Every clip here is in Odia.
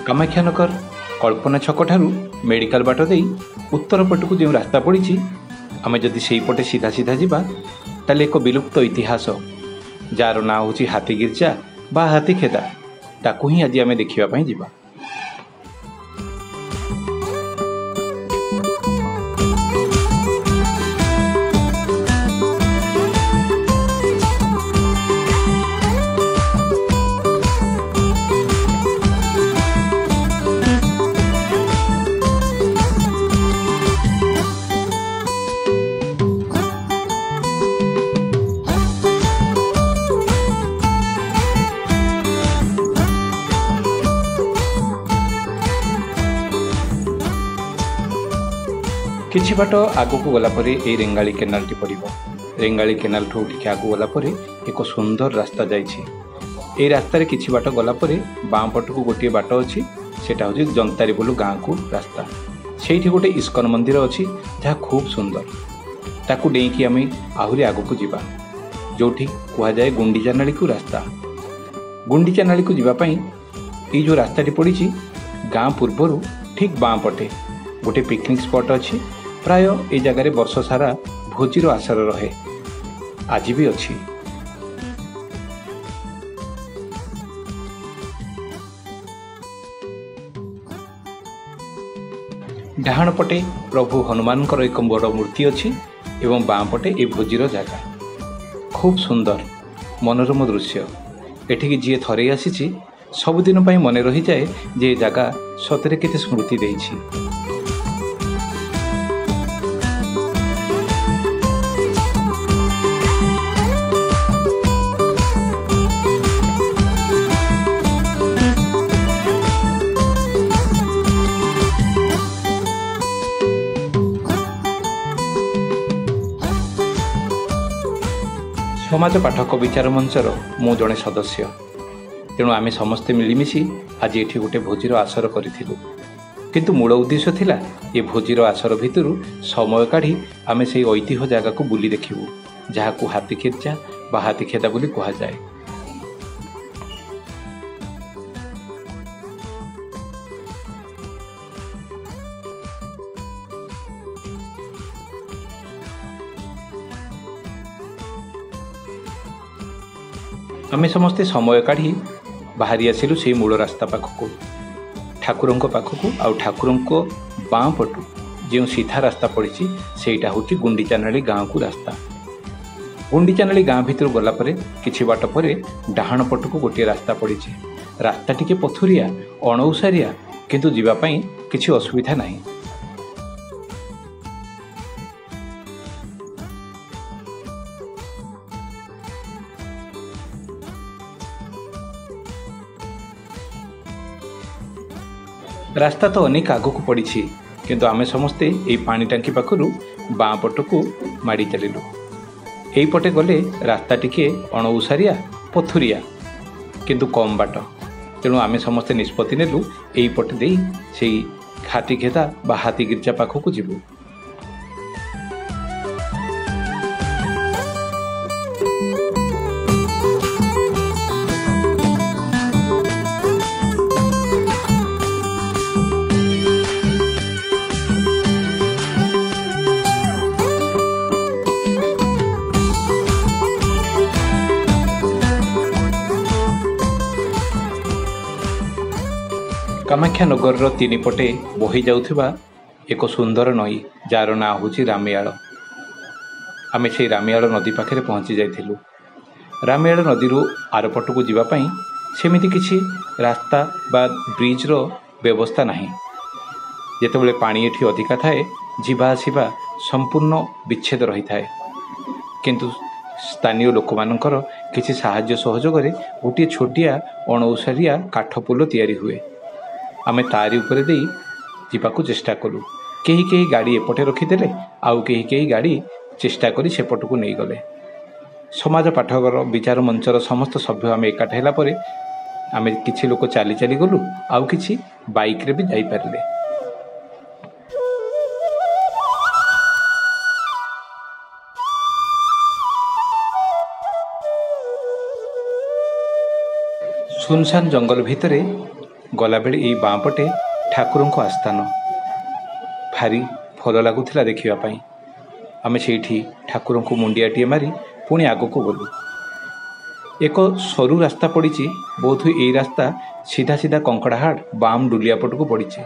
कामाख्यानगर कल्पना छक ठारू मेडिकल बाट दे उत्तर पटक जो रास्ता पड़ी आम जदि से पटे सीधा सीधा जावा ताले एक विलुप्त इतिहास जार ना हूँ हाथी गिर्जा बा हाथी खेदा ताकू ही आज आम देखा जा। किछि बाट आगु को गलापर ये रेंगाली केनाल टी पड़ो। रेंगाली केनाल ठू टिके आगु गलापर एक सुंदर रास्ता जाइए। रास्तार किछि बाट गलापर बाँ पटक गोटे बाट अच्छी सेटा हूँ जंतारी बोलू गाँ को रास्ता। से गोटे इस्कन मंदिर अच्छी जहाँ खूब सुंदर ताकू डेईकी आम आहरी आगु को जीवा जोठी कहुए गुंडीचा नाली को रास्ता। गुंडीचा नाली को जीवाई ये जो रास्ता पड़ी गाँ पूर्वर ठीक बाँ पटे गोटे पिकनिक स्पॉट अच्छी। प्राय ये जगार वर्ष सारा भोजीर आसर रहे आज भी अच्छी। डाहाण पटे प्रभु हनुमान एक बड़ मूर्ति अच्छी एवं बाँ पटे ये भोजीर जगह खूब सुंदर मनोरम दृश्य। एठिकी जी थरे आसी सबुदिन मन रही जाए जे जगह सतरे केते स्मृति देइछि। समाज पाठक विचार मंचर मु जड़े सदस्य तेणु आमे समस्ते मिलमिशि आज ये गोटे भोजीर आसर करूँ किंतु मूल उद्देश्य थिला ये भोजीर आसर भितर समय काढ़ी आमे से ऐतिह्य जगह को बुली देखिबू जहाँ को हाथी गिर्जा बा हाथी खेदा बोली कहा जाए। आमे समस्ते समय काढ़ी बाहरी आसिलु से मूल रास्ता पाखक ठाकुरों पाखक आ ठाकुरों बाँ पटु जो सीधा रास्ता पड़ी सेटा हूँ गुंडीचा नाली गाँ को रास्ता। गुंडीचा नाली गाँ भीतर गलापर किछि बाट पर डाहाण पटक गोटे रास्ता पड़ी। रास्ता टिके पथुरिया अणौसारिया किंतु जीवापाई किछि असुविधा नहीं। रास्ता तो अनेक आग को पड़ी किंतु आमे समस्ते यही पानी टांकी पाखु बाँ पटकू माड़ी चलू। यही पटे गले रास्ता टिके अणौसारिया पथुरिया किंतु कम बाट तेणु आमे समस्ते निष्पत्ति नेलु यही पटे दे से हाथी खेदा बा हाथी गिर्जा पाखक जीवु। कामाख्यानगर तीन पटे बही जाउथिबा एक सुंदर नई जार ना हूँ रामियाल। आमे से रामियाल नदी पाखे पहुँची जाइथिलु। रामियाल नदी आरपटू जीवाई सेमिति किछि रास्ता बा ब्रिज रो व्यवस्था नहीं। जेतेबेले पानी एठी अधिका थाए जीवा आसिबा संपूर्ण विच्छेद रही थाए किंतु स्थानीय लोक मानकर किछि साहाय्य सहयोग गोटे छोटिया अणौसारिया काठ पुल तैयारी हुए। आमे तारी उपरे दे जीवाकू चेष्टा कलु। केही केही गाड़ी एपटे रखीदेले आउ केही केही गाड़ी चेष्टा करी सेपटकू नहीं गले। समाज पाठकर विचार मंचर समस्त सभ्य आमे एकाठ होला परे आमे किछि लोक चाली चाली गलु आउ किछि बाइक रे भी जाई पारले। सुनसान जंगल भितरे ଗଲାବେଳେ ଏଇ ବାଁ ପଟେ ଠାକୁରଙ୍କ ଆସ୍ଥାନ। ଭାରି ଭଲ ଲାଗୁଥିଲା ଦେଖିବା ପାଇଁ। ଆମେ ସେଇଠି ଠାକୁରଙ୍କୁ ମୁଣ୍ଡିଆଟିଏ ମାରି ପୁଣି ଆଗକୁ ଗଲୁ। ଏକ ସରୁ ରାସ୍ତା ପଡ଼ିଛି। ବୋଧହୁଏ ଏଇ ରାସ୍ତା ସିଧା ସିଧା କଙ୍କଡ଼ାହାଡ଼ ବାମ୍ ଡୁଲିଆ ପଟକୁ ପଡ଼ିଛି।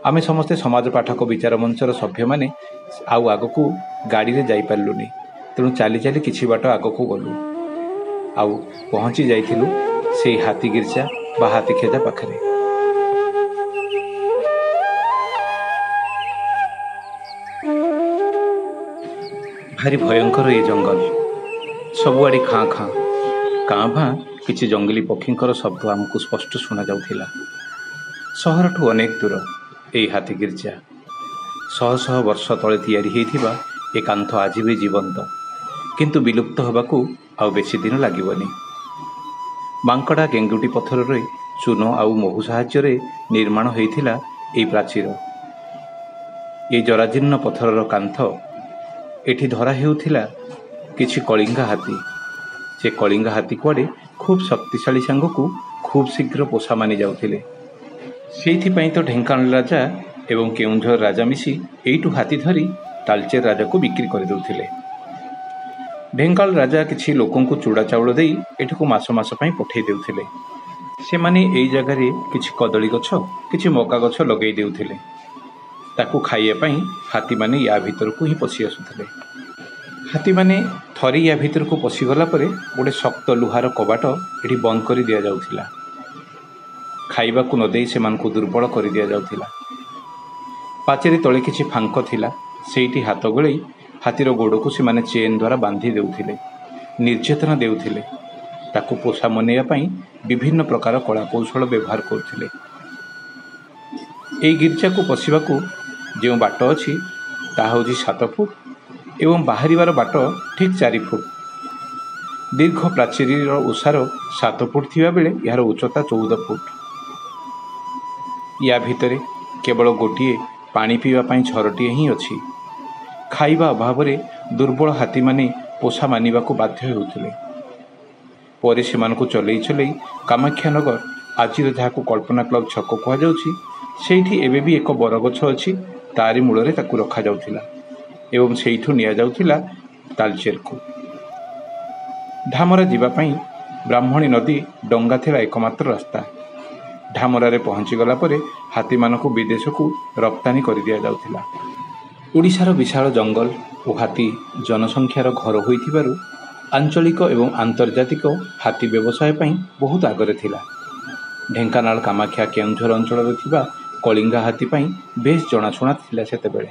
ଆମେ ସମସ୍ତେ ସମାଜ ପାଠକ ବିଚାର ମଞ୍ଚର ସଭ୍ୟମାନେ ଆଉ ଆଗକୁ ଗାଡ଼ିରେ ଯାଇପାରିଲୁନି। ତେଣୁ ଚାଲି ଚାଲି କିଛି ବାଟ ଆଗକୁ ଗଲୁ। ଆଉ ପହଞ୍ଚି ଯାଇଥିଲୁ ସେଇ ହାତୀ ଗିର୍ଜା ବା ହାତୀଖେଦା ପାଖରେ। ଭାରି ଭୟଙ୍କର ଏ ଜଙ୍ଗଲ। ସବୁଆଡ଼େ ଖାଁ ଖାଁ। କାଁ ଭାଁ କିଛି ଜଙ୍ଗଲୀ ପକ୍ଷୀଙ୍କର ଶବ୍ଦ ଆମକୁ ସ୍ପଷ୍ଟ ଶୁଣାଯାଉଥିଲା। ସହରଠୁ ଅନେକ ଦୂର ଏଇ ହାତୀ ଗିର୍ଜା। ଶହ ଶହ ବର୍ଷ ତଳେ ତିଆରି ହୋଇଥିବା ଏ କାନ୍ଥ ଆଜି ବି ଜୀବନ୍ତ, କିନ୍ତୁ ବିଲୁପ୍ତ ହେବାକୁ ଆଉ ବେଶୀ ଦିନ ଲାଗିବନି। ମାଙ୍କଡ଼ା ଗେଙ୍ଗୁଟି ପଥରରେ ଚୂନ ଆଉ ମହୁ ସାହାଯ୍ୟରେ ନିର୍ମାଣ ହୋଇଥିଲା ଏଇ ପ୍ରାଚୀର। ଏଇ ଜରାଜୀର୍ଣ୍ଣ ପଥରର କାନ୍ଥ। ଏଠି ଧରା ହେଉଥିଲା କିଛି କଳିଙ୍ଗା ହାତୀ। ସେ କଳିଙ୍ଗା ହାତୀ କୁଆଡ଼େ ଖୁବ୍ ଶକ୍ତିଶାଳୀ ସାଙ୍ଗକୁ ଖୁବ୍ ଶୀଘ୍ର ପୋଷା ମାନି ଯାଉଥିଲେ। ସେଇଥିପାଇଁ ତ ଢେଙ୍କାନାଳ ରାଜା ଏବଂ କେଉଁଝର ରାଜା ମିଶି ଏଇଠୁ ହାତୀ ଧରି ତାଳଚେର ରାଜାକୁ ବିକ୍ରି କରିଦେଉଥିଲେ। ଢେଙ୍କାନାଳ ରାଜା କିଛି ଲୋକଙ୍କୁ ଚୁଡ଼ା ଚାଉଳ ଦେଇ ଏଠାକୁ ମାସ ମାସ ପାଇଁ ପଠାଇ ଦେଉଥିଲେ। ସେମାନେ ଏଇ ଜାଗାରେ କିଛି କଦଳୀ ଗଛ, କିଛି ମକା ଗଛ ଲଗାଇ ଦେଉଥିଲେ। ତାକୁ ଖାଇବା ପାଇଁ ହାତୀମାନେ ୟା ଭିତରକୁ ହିଁ ପଶି ଆସୁଥିଲେ। ହାତୀମାନେ ଥରେ ୟା ଭିତରକୁ ପଶିଗଲା ପରେ ଗୋଟେ ଶକ୍ତ ଲୁହାର କବାଟ ଏଠି ବନ୍ଦ କରି ଦିଆଯାଉଥିଲା। ଖାଇବାକୁ ନ ଦେଇ ସେମାନଙ୍କୁ ଦୁର୍ବଳ କରି ଦିଆଯାଉଥିଲା। ପାଚେରୀ ତଳେ କିଛି ଫାଙ୍କ ଥିଲା। ସେଇଠି ହାତ ଗୋଳେଇ ହାତୀର ଗୋଡ଼କୁ ସେମାନେ ଚେନ୍ ଦ୍ୱାରା ବାନ୍ଧି ଦେଉଥିଲେ, ନିର୍ଯାତନା ଦେଉଥିଲେ। ତାକୁ ପୋଷା ମନେଇବା ପାଇଁ ବିଭିନ୍ନ ପ୍ରକାର କଳା କୌଶଳ ବ୍ୟବହାର କରୁଥିଲେ। ଏଇ ଗିର୍ଜାକୁ ପଶିବାକୁ ଯେଉଁ ବାଟ ଅଛି ତାହା ହେଉଛି 7 ଫୁଟ ଏବଂ ବାହାରିବାର ବାଟ ଠିକ୍ 4 ଫୁଟ। ଦୀର୍ଘ ପ୍ରାଚୀରର ଓସାର 7 ଫୁଟ ଥିବାବେଳେ ଏହାର ଉଚ୍ଚତା 14 ଫୁଟ। ୟା ଭିତରେ କେବଳ ଗୋଟିଏ ପାଣି ପିଇବା ପାଇଁ ଝରଟିଏ ହିଁ ଅଛି। ଖାଇବା ଅଭାବରେ ଦୁର୍ବଳ ହାତୀମାନେ ପୋଷା ମାନିବାକୁ ବାଧ୍ୟ ହେଉଥିଲେ। ପରେ ସେମାନଙ୍କୁ ଚଲେଇ ଚଲେଇ କାମାକ୍ଷାନଗର, ଆଜିର ଯାହାକୁ କଳ୍ପନା କ୍ଲବ ଛକ କୁହାଯାଉଛି, ସେଇଠି ଏବେ ବି ଏକ ବରଗଛ ଅଛି। ତାରି ମୂଳରେ ତାକୁ ରଖାଯାଉଥିଲା ଏବଂ ସେଇଠୁ ନିଆଯାଉଥିଲା ତାଳଚେରକୁ। ଧାମରା ଯିବା ପାଇଁ ବ୍ରାହ୍ମଣୀ ନଦୀ ଡଙ୍ଗା ଥିବା ଏକମାତ୍ର ରାସ୍ତା। ଧାମରାରେ ପହଞ୍ଚିଗଲା ପରେ ହାତୀମାନଙ୍କୁ ବିଦେଶକୁ ରପ୍ତାନି କରିଦିଆଯାଉଥିଲା। ଓଡ଼ିଶାର ବିଶାଳ ଜଙ୍ଗଲ ଓ ହାତୀ ଜନସଂଖ୍ୟାର ଘର ହୋଇଥିବାରୁ ଆଞ୍ଚଳିକ ଏବଂ ଆନ୍ତର୍ଜାତିକ ହାତୀ ବ୍ୟବସାୟ ପାଇଁ ବହୁତ ଆଗରେ ଥିଲା। ଢେଙ୍କାନାଳ, କାମାକ୍ଷା, କେଉଁଝର ଅଞ୍ଚଳରେ ଥିବା କଳିଙ୍ଗା ହାତୀ ପାଇଁ ବେଶ୍ ଜଣାଶୁଣା ଥିଲା ସେତେବେଳେ।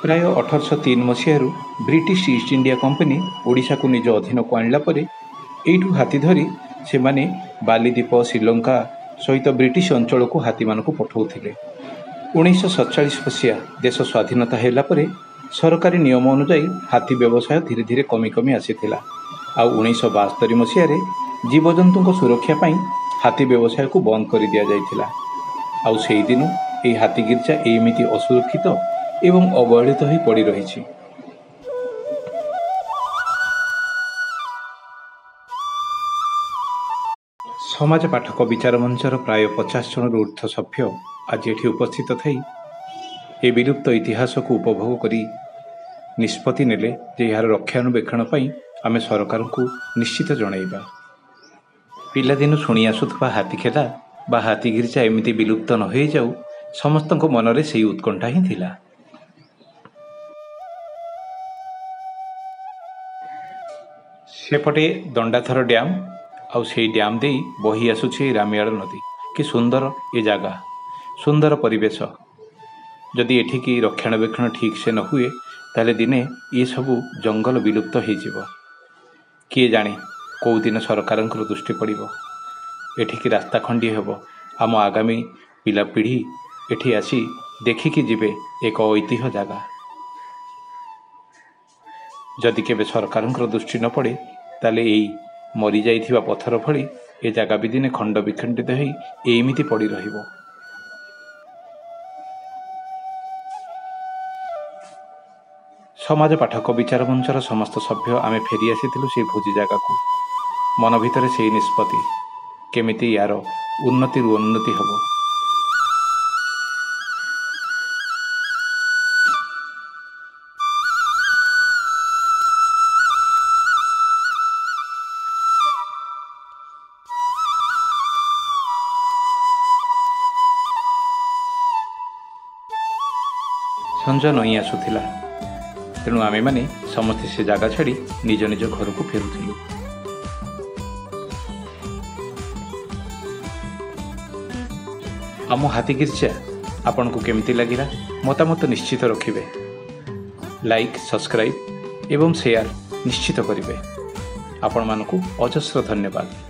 ପ୍ରାୟ 1803 ମସିହାରୁ ବ୍ରିଟିଶ ଇଷ୍ଟ ଇଣ୍ଡିଆ କମ୍ପାନୀ ଓଡ଼ିଶାକୁ ନିଜ ଅଧୀନକୁ ଆଣିଲା ପରେ ଏଇଠୁ ହାତୀ ଧରି ସେମାନେ ବାଲିଦ୍ୱୀପ, ଶ୍ରୀଲଙ୍କା ସହିତ ବ୍ରିଟିଶ ଅଞ୍ଚଳକୁ ହାତୀମାନଙ୍କୁ ପଠାଉଥିଲେ। 1947 ମସିହା ଦେଶ ସ୍ୱାଧୀନତା ହେଲା ପରେ ସରକାରୀ ନିୟମ ଅନୁଯାୟୀ ହାତୀ ବ୍ୟବସାୟ ଧୀରେ ଧୀରେ କମି କମି ଆସିଥିଲା। ଆଉ 1972 ମସିହାରେ ଜୀବଜନ୍ତୁଙ୍କ ସୁରକ୍ଷା ପାଇଁ ହାତୀ ବ୍ୟବସାୟକୁ ବନ୍ଦ କରି ଦିଆଯାଇଥିଲା। ଆଉ ସେଇଦିନୁ ଏହି ହାତୀ ଗିର୍ଜା ଏମିତି ଅସୁରକ୍ଷିତ ଏବଂ ଅବହେଳିତ ହୋଇ ପଡ଼ି ରହିଛି। ସମାଜ ପାଠକ ବିଚାର ମଞ୍ଚର ପ୍ରାୟ 50 ଜଣରୁ ଉର୍ଦ୍ଧ୍ୱ ସଭ୍ୟ ଆଜି ଏଠି ଉପସ୍ଥିତ ଥାଇ ଏ ବିଲୁପ୍ତ ଇତିହାସକୁ ଉପଭୋଗ କରି ନିଷ୍ପତ୍ତି ନେଲେ ଯେ ଏହାର ରକ୍ଷଣାବେକ୍ଷଣ ପାଇଁ ଆମେ ସରକାରଙ୍କୁ ନିଶ୍ଚିତ ଜଣାଇବା। ପିଲାଦିନୁ ଶୁଣି ଆସୁଥିବା ହାତୀଖେଦା ବା ହାତୀ ଗିର୍ଜା ଏମିତି ବିଲୁପ୍ତ ନ ହୋଇଯାଉ, ସମସ୍ତଙ୍କ ମନରେ ସେଇ ଉତ୍କଣ୍ଠା ହିଁ ଥିଲା। ସେପଟେ ଦଣ୍ଡାଧର ଡ୍ୟାମ୍ ଆଉ ସେଇ ଡ୍ୟାମ୍ ଦେଇ ବହି ଆସୁଛି ରାମିଆଳ ନଦୀ। କି ସୁନ୍ଦର ଏ ଜାଗା, ସୁନ୍ଦର ପରିବେଶ। ଯଦି ଏଠିକି ରକ୍ଷଣାବେକ୍ଷଣ ଠିକ୍ ସେ ନ ହୁଏ ତାହେଲେ ଦିନେ ଏସବୁ ଜଙ୍ଗଲ ବିଲୁପ୍ତ ହୋଇଯିବ। କିଏ ଜାଣେ କେଉଁ ଦିନ ସରକାରଙ୍କର ଦୃଷ୍ଟି ପଡ଼ିବ, ଏଠିକି ରାସ୍ତା ଖଣ୍ଡିଏ ହେବ। ଆମ ଆଗାମୀ ପିଲାପିଢ଼ି ଏଠି ଆସି ଦେଖିକି ଯିବେ ଏକ ଐତିହ୍ୟ ଜାଗା। ଯଦି କେବେ ସରକାରଙ୍କର ଦୃଷ୍ଟି ନ ପଡ଼େ ତାହେଲେ ଏଇ ମରିଯାଇଥିବା ପଥର ଭଳି ଏ ଜାଗା ବି ଦିନେ ଖଣ୍ଡ ବିଖଣ୍ଡିତ ହୋଇ ଏମିତି ପଡ଼ି ରହିବ। ସମାଜ ପାଠକ ବିଚାର ମଞ୍ଚର ସମସ୍ତ ସଭ୍ୟ ଆମେ ଫେରି ଆସିଥିଲୁ ସେଇ ଭୋଜି ଜାଗାକୁ। ମନ ଭିତରେ ସେଇ ନିଷ୍ପତ୍ତି, କେମିତି ୟାର ଉନ୍ନତିରୁ ଉନ୍ନତି ହେବ। ସଞ୍ଜ ନଇଁ ଆସୁଥିଲା, ତେଣୁ ଆମେମାନେ ସମସ୍ତେ ସେ ଜାଗା ଛାଡ଼ି ନିଜ ନିଜ ଘରକୁ ଫେରୁଥିଲୁ। ଆମ ହାତୀଗିର୍ଜା ଆପଣଙ୍କୁ କେମିତି ଲାଗିଲା ମତାମତ ନିଶ୍ଚିତ ରଖିବେ। ଲାଇକ୍, ସବସ୍କ୍ରାଇବ୍ ଏବଂ ସେୟାର ନିଶ୍ଚିତ କରିବେ। ଆପଣମାନଙ୍କୁ ଅଜସ୍ର ଧନ୍ୟବାଦ।